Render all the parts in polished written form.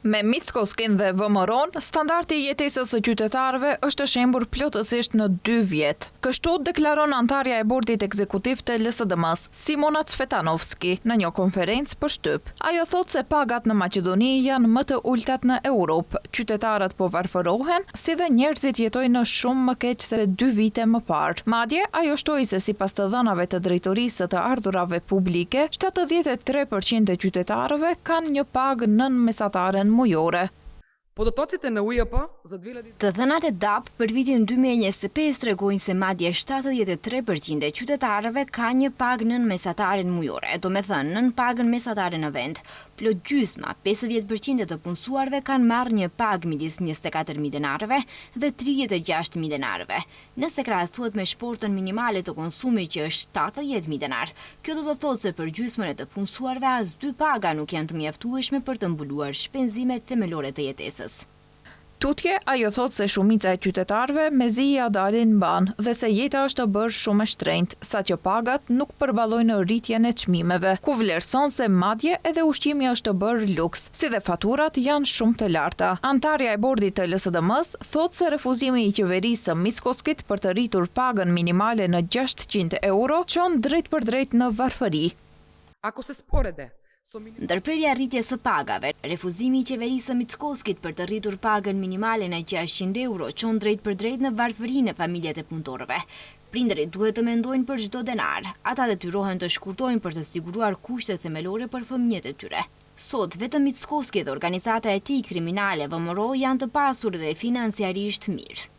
Me Mickoskinë dhe VMRO-n, standardi i jetesës së qytetarëve është shembur plotësisht në 2 vjet. Kështu deklaron antarja e bordit ekzekutiv të LSDM-s, Simona Cvetanovski, në një konferencë për shtyp. Ajo thot se pagat në Maqedoni janë më të ultat në Europë, qytetarët po varfërohen, si dhe njerëzit jetojnë shumë më keq se 2 vite më parë. Madje, ajo shtoi se sipas të dhënave të drejtorisë së të ardhurave publike, 73% e qytetarëve kanë një pagë nën mesataren mujore. Të dhënat e DAP për vitin 2025 tregojnë se madje 73% e qytetarëve ka një pagë nën mesataren mujore, do me thënë nën pagën mesatare në vend. Plot gjysma, 50% e të punësuarve kanë marrë një pagë midis 24.000 denarëve dhe 36.000 denarëve. Nëse krahasohet me shportën minimale të konsumit që është 70.000 denar, kjo do të thotë se për gjysmën e të punësuarve as 2 paga nuk janë të mjaftueshme për të mbuluar shpenzimet themelore të jetesës. Tutje, ajo thot se shumica e qytetarëve mezi ja dalin mban dhe se jeta është bërë shumë e shtrenjtë, sa që pagat nuk përballojnë rritjen e çmimeve, ku vlerëson se madje edhe ushqimi është bërë luks, si dhe faturat janë shumë të larta. Antarja e bordit të LSDM-s thot se refuzimi i qeverisë së Mickoskit për të rritur pagën minimale në 600 euro çon drejt për drejt në varfëri. Ndërprerja rritjes së pagave, refuzimi i qeverisë së Mickoskit për të rritur pagën minimale në 600 euro çon drejt për drejt në varfërinë e familjet e punëtorëve. Prindërit duhet të mendojnë për çdo denar, ata detyrohen të shkurtojnë për të siguruar kushtet themelore për fëmijët e tyre. Sot vetëm Mickoski dhe organizata e tij kriminale VMRO janë të pasur dhe financiarisht mirë.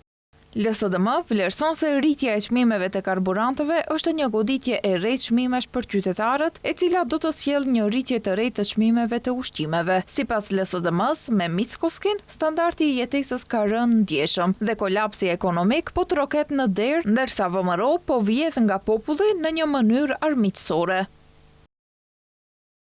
LSDM vlerëson se rritja e çmimeve të karburantëve është një goditje e re çmimesh për qytetarët, e cila do të sjellë një rritje të re të çmimeve të ushqimeve. Sipas LSDM-s, me Mickoskinë, standardi i jetesës ka rënë ndjeshëm dhe kolapsi ekonomik po troket në derë, ndërsa VMRO po vjedh nga populli në një mënyrë armiqësore.